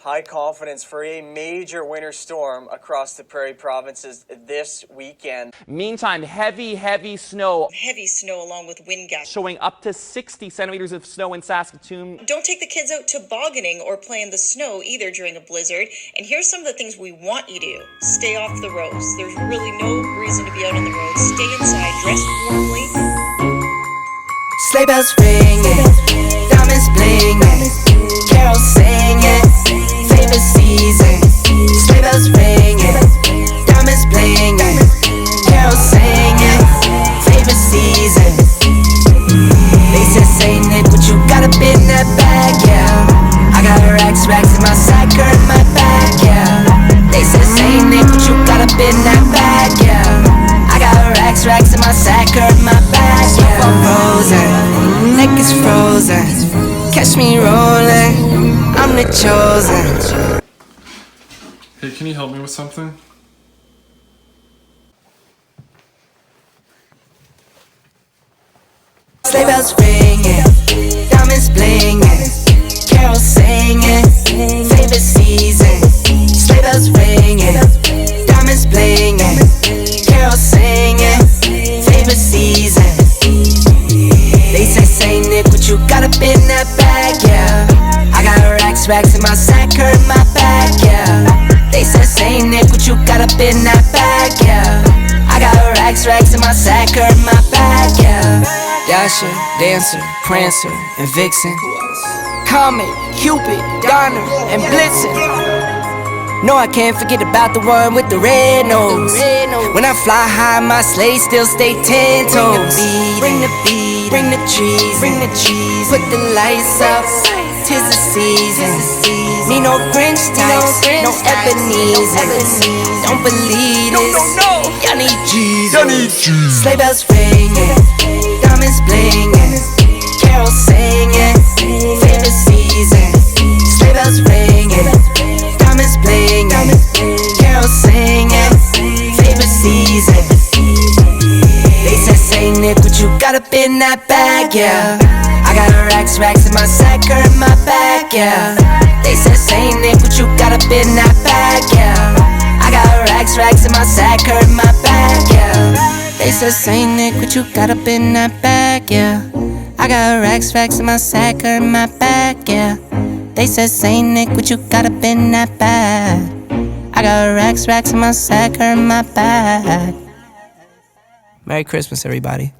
High confidence for a major winter storm across the prairie provinces this weekend. Meantime, heavy snow. Heavy snow along with wind gusts. Showing up to 60 centimeters of snow in Saskatoon. Don't take the kids out tobogganing or play in the snow either during a blizzard. And here's some of the things we want you to do. Stay off the roads. There's really no reason to be out on the road. Stay inside, dress warmly. Sleigh bells ringing, diamonds blinging, carols singing, favorite season. Sleigh bells ringing, diamonds blinging, carols singing, favorite season. They said Saint Nick, what you got up in that bag, yeah. I got racks in my sack or in my bag, yeah. They said Saint Nick, what you got up in that bag, yeah. I got racks in my sack or in my bag, yeah. Frozen, neck is frozen. Catch me rolling, I'm the chosen. Hey, can you help me with something? Sleigh bells ringing, diamonds blinging, carols singing, favorite season. Sleigh bells ringing, diamonds blinging, carols singing, favorite season. They say Saint Nick, what you got up in that bag, yeah. I got racks in my sack or in my bag, yeah. They say Saint Nick, what you got up in that bag, yeah. I got racks in my sack or in my bag, yeah. Dasher, Dancer, Prancer, and Vixen, Comet, Cupid, Donner, and Blitzen. No, I can't forget about the one with the red nose. When I fly high, my sleigh still stay 10 toes. Bring the beat, bring the trees, put the lights up, 'tis the season. Need no Grinch types, no Ebenezer. Don't believe this, y'all need Jesus. Sleigh bells ringing, diamonds blinging, carols singing, favorite season. Sleigh bells ringing, diamonds blinging, carols singing, favorite season. They said Saint Nick, what you got up in that bag, yeah. I got racks in my sack or in my bag, yeah. They said Saint Nick, what you got up in that bag, yeah. I got racks in my sack or in my bag, yeah. They said Saint Nick, what you got up in that bag, yeah. I got racks in my sack or in my bag, yeah. They said Saint Nick, what you got up in that bag. I got racks in my sack or in my bag. Merry Christmas, everybody.